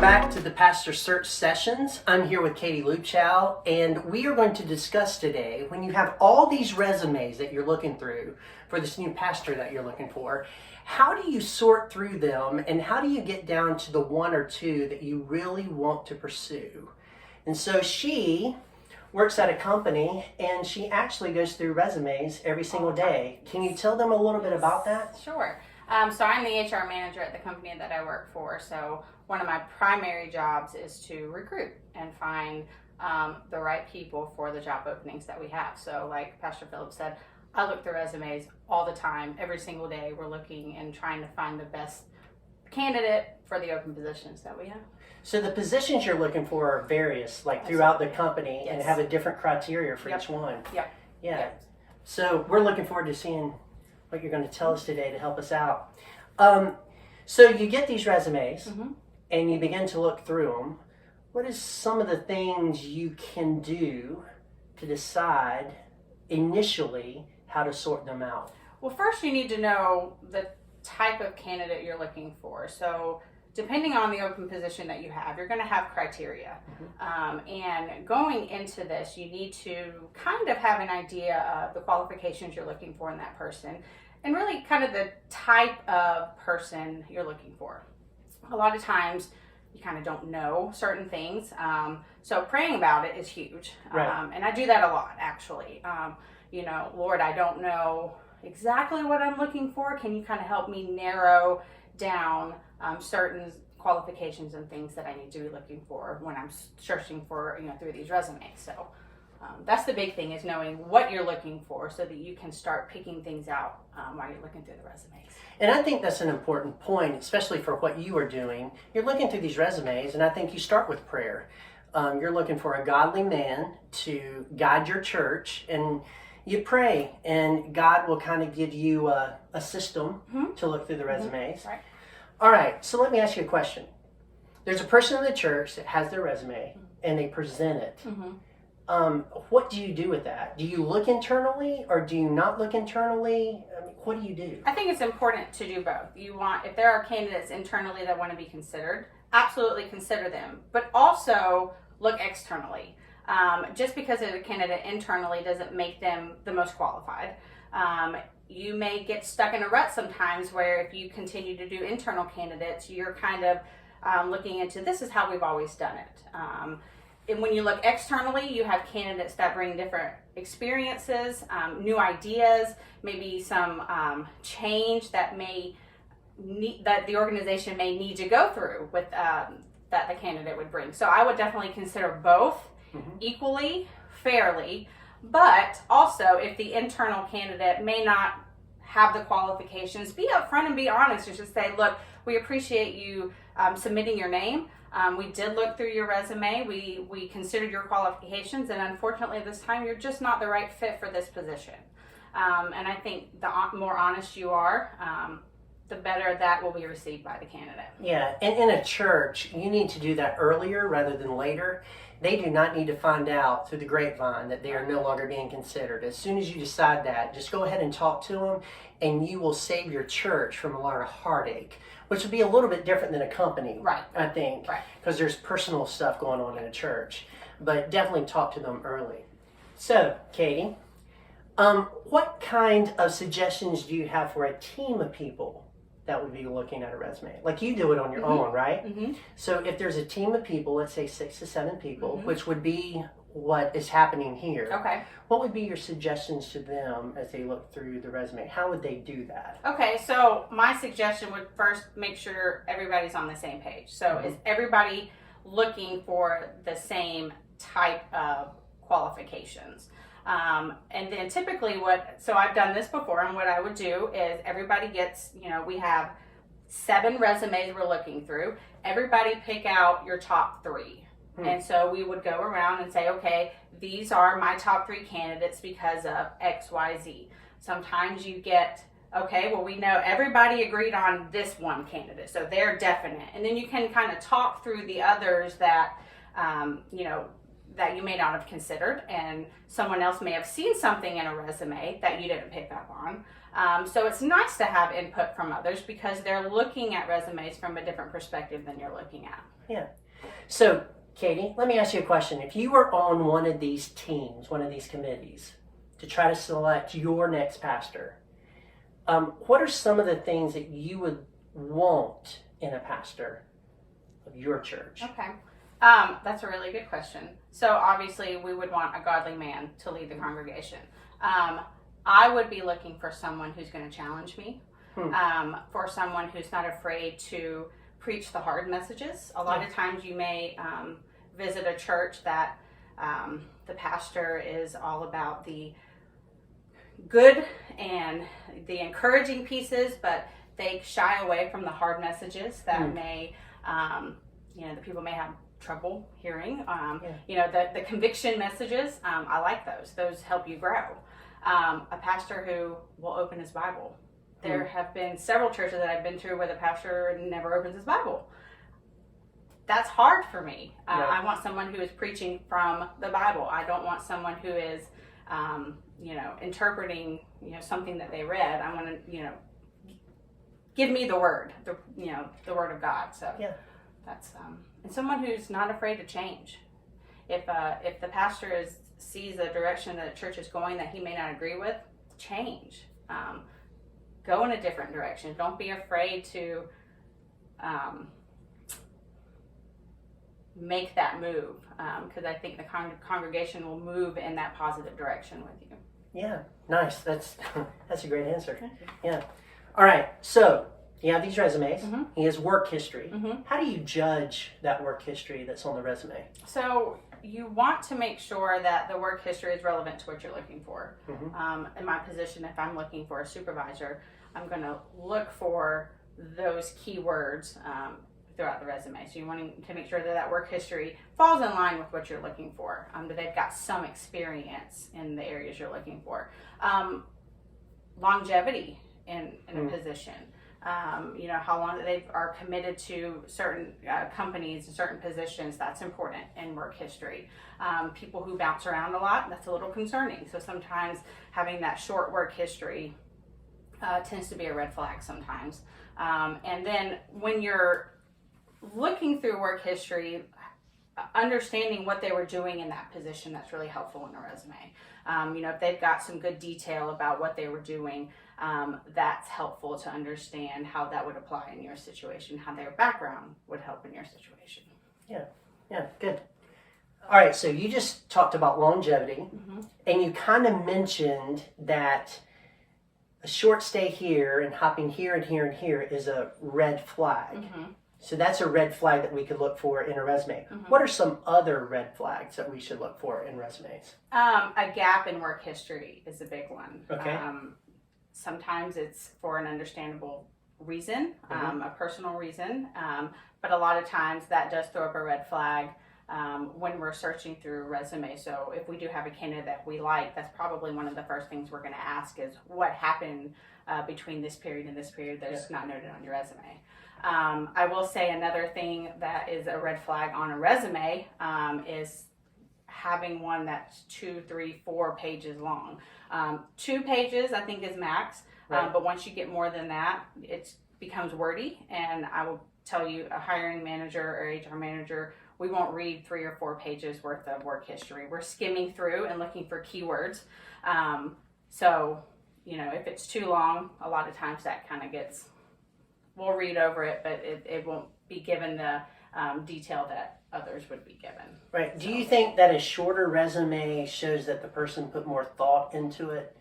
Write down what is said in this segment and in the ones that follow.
back to the Pastor Search Sessions. I'm here with Katie Lupchow, and we are going to discuss today, when you have all these resumes that you're looking through for this new pastor that you're looking for, how do you sort through them, and how do you get down to the one or two that you really want to pursue? And so she works at a company, and she actually goes through resumes every single day. Can you tell them a little bit about that? Sure. So I'm the HR manager at the company that I work for. So one of my primary jobs is to recruit and find the right people for the job openings that we have. So like Pastor Philip said, I look through resumes all the time. Every single day we're looking and trying to find the best candidate for the open positions that we have. So the positions you're looking for are various, like throughout the company, and have a different criteria for each one. Yep. Yeah. Yep. So we're looking forward to seeing what you're going to tell us today to help us out. So you get these resumes, and you begin to look through them. What is some of the things you can do to decide initially how to sort them out? Well, first you need to know the type of candidate you're looking for. So depending on the open position that you have, you're going to have criteria. And going into this, you need to kind of have an idea of the qualifications you're looking for in that person, and really kind of the type of person you're looking for. A lot of times you kind of don't know certain things. So praying about it is huge. Right. And I do that a lot, actually. Lord, I don't know exactly what I'm looking for. Can you kind of help me narrow down certain qualifications and things that I need to be looking for when I'm searching for, through these resumes. So that's the big thing, is knowing what you're looking for so that you can start picking things out while you're looking through the resumes. And I think that's an important point, especially for what you are doing. You're looking through these resumes, and I think you start with prayer. You're looking for a godly man to guide your church, and you pray, and God will kind of give you a system to look through the resumes. Right. All right, so let me ask you a question. There's a person in the church that has their resume, and they present it. What do you do with that? Do you look internally, or do you not look internally? I mean, what do you do? I think it's important to do both. If there are candidates internally that want to be considered, absolutely consider them, but also look externally. Just because there's a candidate internally doesn't make them the most qualified. You may get stuck in a rut sometimes where if you continue to do internal candidates, you're kind of looking into, this is how we've always done it. And when you look externally, you have candidates that bring different experiences, new ideas, maybe some change that the organization may need to go through with that the candidate would bring. So I would definitely consider both equally, fairly, but also if the internal candidate may not have the qualifications, be upfront and be honest and just say, look, we appreciate you submitting your name. We did look through your resume. We considered your qualifications, and unfortunately this time you're just not the right fit for this position. And I think the more honest you are, the better that will be received by the candidate. Yeah, and in a church, you need to do that earlier rather than later. They do not need to find out through the grapevine that they are no longer being considered. As soon as you decide that, just go ahead and talk to them, and you will save your church from a lot of heartache, which would be a little bit different than a company, Right. I think, Right. because there's personal stuff going on in a church. But definitely talk to them early. So, Katie, what kind of suggestions do you have for a team of people that would be looking at a resume? Like, you do it on your own, right? So if there's a team of people, let's say 6 to 7 people, which would be what is happening here. Okay. What would be your suggestions to them as they look through the resume? How would they do that? Okay, so my suggestion would first make sure everybody's on the same page. So is everybody looking for the same type of qualifications? And then typically so I've done this before, and what I would do is everybody gets, we have 7 resumes we're looking through. Everybody pick out your top 3. And so we would go around and say, okay, these are my top 3 candidates because of X, Y, Z. Sometimes you get, okay, well, we know everybody agreed on this one candidate, so they're definite. And then you can kind of talk through the others that, that you may not have considered, and someone else may have seen something in a resume that you didn't pick up on. So it's nice to have input from others because they're looking at resumes from a different perspective than you're looking at. Yeah. So, Katie, let me ask you a question. If you were on one of these teams, one of these committees, to try to select your next pastor, what are some of the things that you would want in a pastor of your church? Okay. That's a really good question. So obviously we would want a godly man to lead the congregation. I would be looking for someone who's going to challenge me, for someone who's not afraid to preach the hard messages. A lot of times you may visit a church that the pastor is all about the good and the encouraging pieces, but they shy away from the hard messages that may, the people may have trouble hearing. The conviction messages, I like those. Those help you grow. A pastor who will open his Bible. There have been several churches that I've been to where the pastor never opens his Bible. That's hard for me. I want someone who is preaching from the Bible. I don't want someone who is, interpreting, something that they read. I want to, give me the word, the word of God. So that's, and someone who's not afraid to change. If the pastor sees a direction that the church is going that he may not agree with, change. Go in a different direction. Don't be afraid to make that move, because I think the congregation will move in that positive direction with you. Yeah, nice. That's a great answer. Yeah. All right. So you have these resumes. He has work history. How do you judge that work history that's on the resume? So you want to make sure that the work history is relevant to what you're looking for. In my position, if I'm looking for a supervisor, I'm going to look for those keywords throughout the resume. So you want to make sure that that work history falls in line with what you're looking for, that they've got some experience in the areas you're looking for. Longevity in a position. How long they are committed to certain companies and certain positions, that's important in work history. People who bounce around a lot, that's a little concerning. So sometimes having that short work history tends to be a red flag sometimes. And then when you're looking through work history, understanding what they were doing in that position, that's really helpful in a resume. If they've got some good detail about what they were doing, that's helpful to understand how that would apply in your situation, how their background would help in your situation. Yeah, good. All right, so you just talked about longevity, and you kind of mentioned that a short stay here and hopping here and here and here is a red flag. So that's a red flag that we could look for in a resume. What are some other red flags that we should look for in resumes? A gap in work history is a big one. Okay. Sometimes it's for an understandable reason, a personal reason, but a lot of times that does throw up a red flag when we're searching through a resume. So if we do have a candidate that we like, that's probably one of the first things we're going to ask is what happened between this period and this period that's not noted on your resume. I will say another thing that is a red flag on a resume is having one that's 2, 3, 4 pages long. 2 pages I think is max, but once you get more than that, it becomes wordy. And I will tell you, a hiring manager or HR manager, we won't read 3 or 4 pages worth of work history. We're skimming through and looking for keywords. So, if it's too long, a lot of times that kind of we'll read over it, but it won't be given the detail that others would be given. Right. Do you think that a shorter resume shows that the person put more thought into it?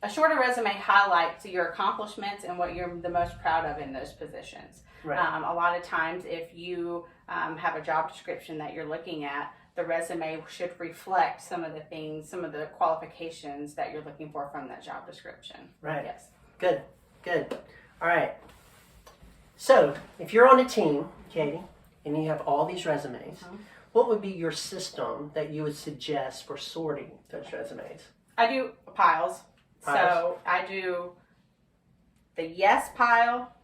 A shorter resume highlights your accomplishments and what you're the most proud of in those positions. Right. A lot of times if you have a job description that you're looking at, the resume should reflect some of the things, some of the qualifications that you're looking for from that job description. Right. Yes. Good. All right. So, if you're on a team, Katie, and you have all these resumes, what would be your system that you would suggest for sorting those resumes? I do piles. So I do the yes pile,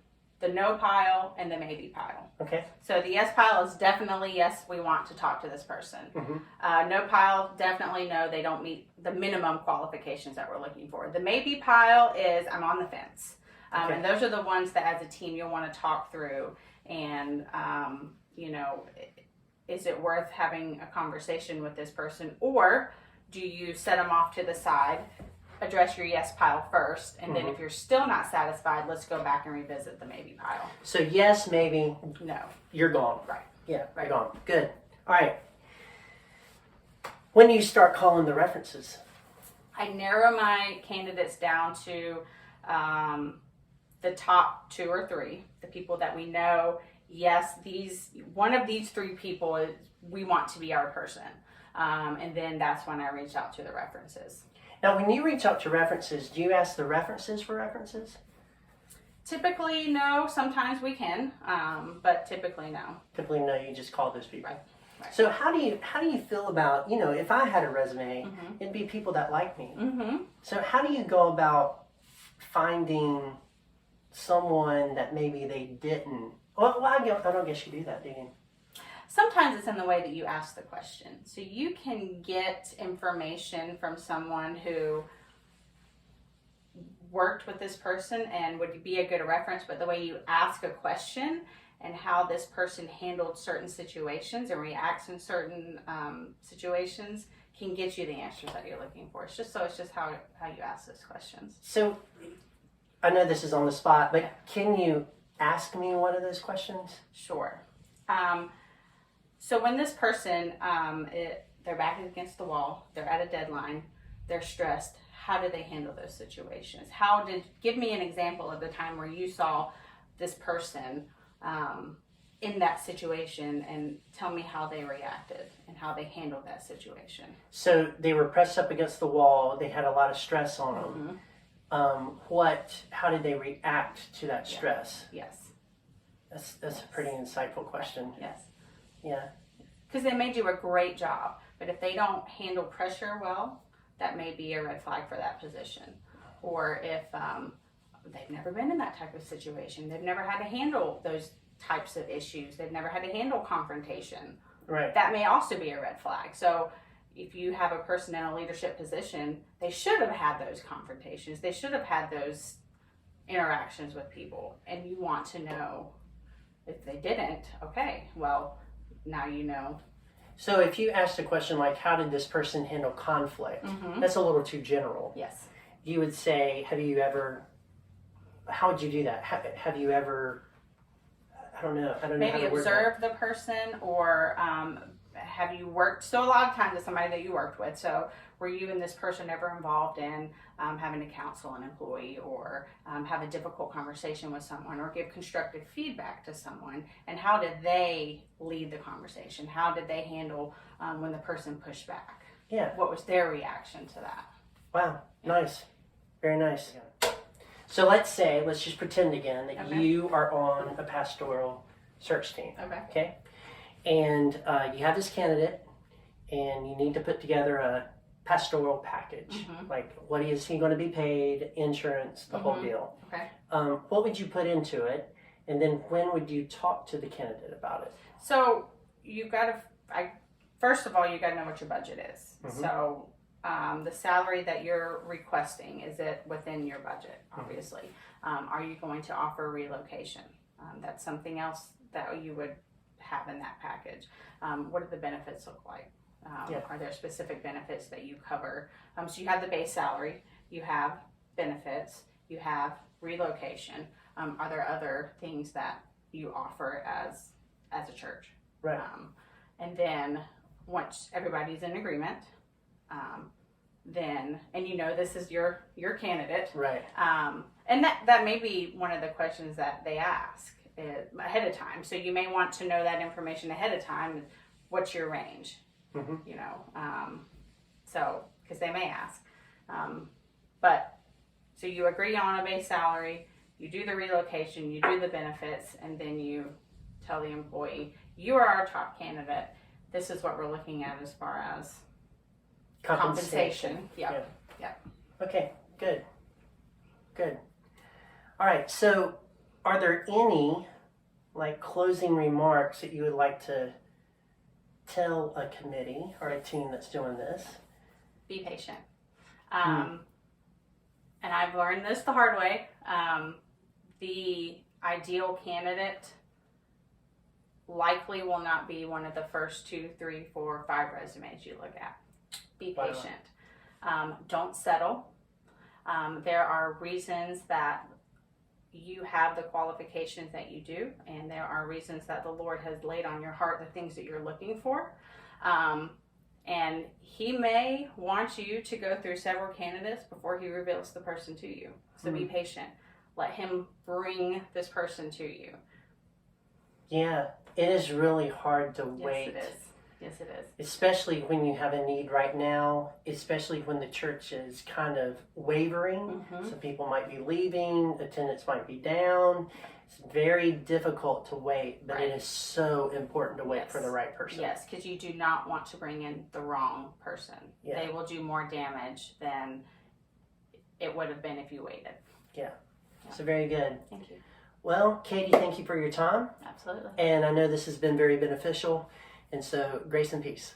the no pile, and the maybe pile. Okay. So the yes pile is definitely yes, we want to talk to this person. No pile, definitely no, they don't meet the minimum qualifications that we're looking for. The maybe pile is I'm on the fence. Okay. And those are the ones that as a team you'll want to talk through and, is it worth having a conversation with this person, or do you set them off to the side, address your yes pile first, and then if you're still not satisfied, let's go back and revisit the maybe pile. So yes, maybe, No. you're gone. Right. Yeah, Right. you're gone. Good. All right. When do you start calling the references? I narrow my candidates down to the top 2 or 3, the people that we know. Yes, one of these 3 people is we want to be our person, and then that's when I reach out to the references. Now, when you reach out to references, do you ask the references for references? Typically, no. Sometimes we can, but typically, no. Typically, no. You just call those people. Right. So how do you feel about, if I had a resume, it'd be people that like me. So how do you go about finding someone that maybe they didn't? Well, I don't guess you do that, do you? Sometimes it's in the way that you ask the question. So you can get information from someone who worked with this person and would be a good reference, but the way you ask a question and how this person handled certain situations and reacts in certain situations can get you the answers that you're looking for. It's just how you ask those questions. So I know this is on the spot, but can you ask me one of those questions? Sure. So when this person, their back is against the wall, they're at a deadline, they're stressed, how did they handle those situations? Give me an example of the time where you saw this person in that situation and tell me how they reacted and how they handled that situation. So they were pressed up against the wall, they had a lot of stress on them. How did they react to that stress? Yes. That's a pretty insightful question. Yes. Yeah. Because they may do a great job, but if they don't handle pressure well, that may be a red flag for that position. Or if they've never been in that type of situation, they've never had to handle those types of issues, they've never had to handle confrontation. Right. That may also be a red flag. So if you have a person in a leadership position, they should have had those confrontations, they should have had those interactions with people, and you want to know if they didn't, okay, well, now you know. So if you asked a question like, how did this person handle conflict? That's a little too general. Yes. You would say, how would you do that? Have you ever, I don't know Maybe how to word observe the person, or have you worked, so a lot of times it's somebody that you worked with, so were you and this person ever involved in having to counsel an employee, or have a difficult conversation with someone, or give constructive feedback to someone, and how did they lead the conversation? How did they handle when the person pushed back? Yeah. What was their reaction to that? Wow, nice. Very nice. So let's just pretend again that Okay. you are on a pastoral search team. Okay. And you have this candidate, and you need to put together a pastoral package. Like, what is he going to be paid, insurance, the whole deal. Okay. What would you put into it? And then when would you talk to the candidate about it? So first of all, you got to know what your budget is. So the salary that you're requesting, is it within your budget? Obviously. Are you going to offer relocation? That's something else that you would have in that package. What do the benefits look like? Are there specific benefits that you cover? So you have the base salary, you have benefits, you have relocation. Are there other things that you offer as a church? Right. And then once everybody's in agreement, this is your candidate. Right. And that may be one of the questions that they ask ahead of time. So you may want to know that information ahead of time. What's your range? Because they may ask. So you agree on a base salary, you do the relocation, you do the benefits, and then you tell the employee, you are our top candidate. This is what we're looking at as far as compensation. Yeah. Okay, good. All right, so are there any like closing remarks that you would like to tell a committee or a team that's doing this? Be patient. And I've learned this the hard way. The ideal candidate likely will not be one of the first 2, 3, 4, 5 resumes you look at. Be Wow. patient. Don't settle. There are reasons that you have the qualifications that you do, and there are reasons that the Lord has laid on your heart the things that you're looking for. And He may want you to go through several candidates before He reveals the person to you. So be patient. Let Him bring this person to you. Yeah, it is really hard to Yes, wait. it is. Yes, it is. Especially when you have a need right now, especially when the church is kind of wavering. So people might be leaving, attendance might be down. It's very difficult to wait, but it is so important to wait for the right person. Yes, because you do not want to bring in the wrong person. Yeah. They will do more damage than it would have been if you waited. So very good. Thank you. Well, Katie, thank you for your time. Absolutely. And I know this has been very beneficial. And so, grace and peace.